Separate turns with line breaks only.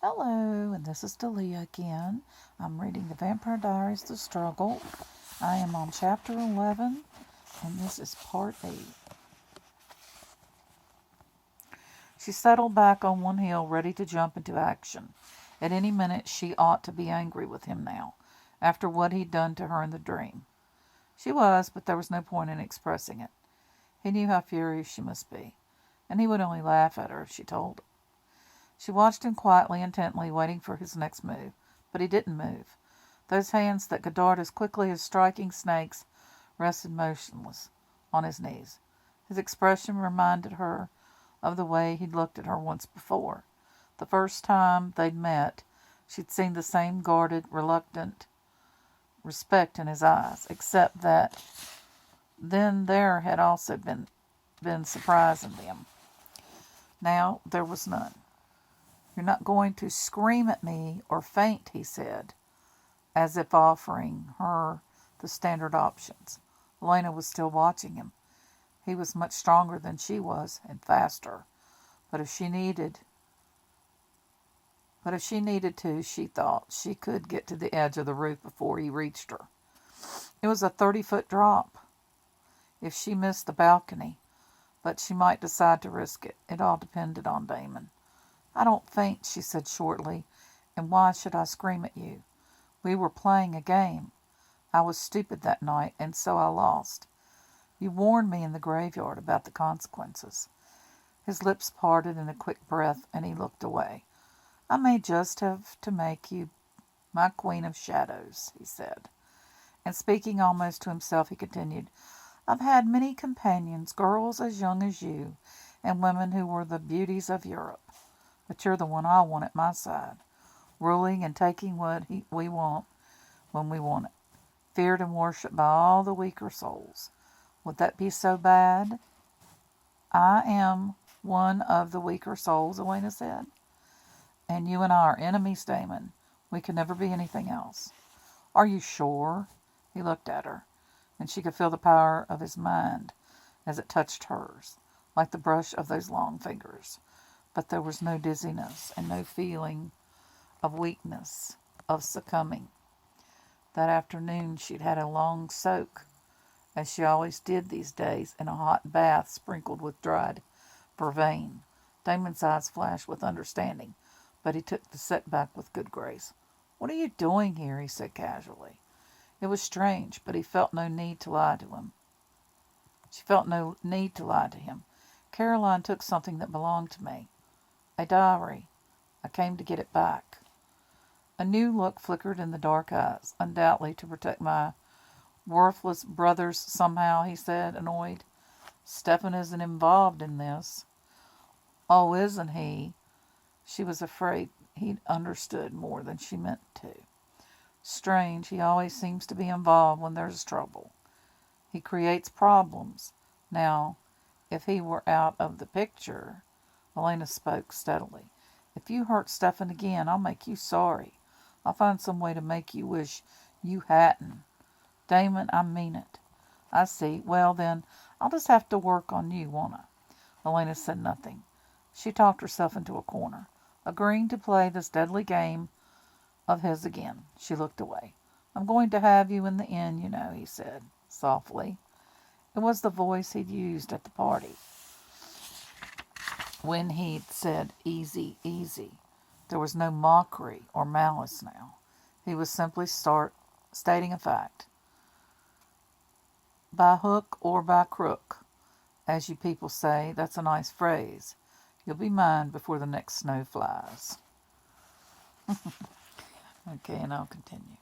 Hello, and this is Delia again. I'm reading The Vampire Diaries, The Struggle. I am on Chapter 11, and this is Part 8. She settled back on one heel, ready to jump into action. At any minute, she ought to be angry with him now, after what he'd done to her in the dream. She was, but there was no point in expressing it. He knew how furious she must be, and he would only laugh at her if she told him. She watched him quietly, intently, waiting for his next move. But he didn't move. Those hands that could dart as quickly as striking snakes rested motionless on his knees. His expression reminded her of the way he'd looked at her once before. The first time they'd met, she'd seen the same guarded, reluctant respect in his eyes, except that then there had also been surprise in them. Now there was none. "You're not going to scream at me or faint," he said, as if offering her the standard options. Elena was still watching him. He was much stronger than she was, and faster. But if she needed to, she thought, she could get to the edge of the roof before he reached her. It was a 30-foot drop. If she missed the balcony, but she might decide to risk it. It all depended on Damon. "I don't faint," she said shortly, "and why should I scream at you? We were playing a game. I was stupid that night, and so I lost. You warned me in the graveyard about the consequences." His lips parted in a quick breath, and he looked away. "I may just have to make you my queen of shadows," he said. And speaking almost to himself, he continued, "I've had many companions, girls as young as you, and women who were the beauties of Europe. But you're the one I want at my side, ruling and taking what we want when we want it, feared and worshipped by all the weaker souls. Would that be so bad?" "I am one of the weaker souls," Elena said. "And you and I are enemies, Damon. We can never be anything else." "Are you sure?" He looked at her, and she could feel the power of his mind as it touched hers, like the brush of those long fingers. But there was no dizziness and no feeling of weakness, of succumbing. That afternoon she'd had a long soak, as she always did these days, in a hot bath sprinkled with dried vervain. Damon's eyes flashed with understanding, but he took the setback with good grace. "What are you doing here?" he said casually. It was strange, but he felt no need to lie to him. She felt no need to lie to him. "Caroline took something that belonged to me. A diary. I came to get it back." A new look flickered in the dark eyes. "Undoubtedly to protect my worthless brothers somehow," he said, annoyed. "Stefan isn't involved in this." "Oh, isn't he?" She was afraid he'd understood more than she meant to. "Strange. He always seems to be involved when there's trouble. He creates problems. Now, if he were out of the picture..." Elena spoke steadily. "If you hurt Stefan again, I'll make you sorry. I'll find some way to make you wish you hadn't. Damon, I mean it." "I see. Well, then, I'll just have to work on you, won't I?" Elena said nothing. She talked herself into a corner, agreeing to play this deadly game of his again. She looked away. "I'm going to have you in the inn, you know," he said, softly. It was the voice he'd used at the party, when he'd said, "Easy, easy." There was no mockery or malice now. He was simply stating a fact. "By hook or by crook, as you people say. That's a nice phrase. You'll be mine before the next snow flies." Okay, and I'll continue.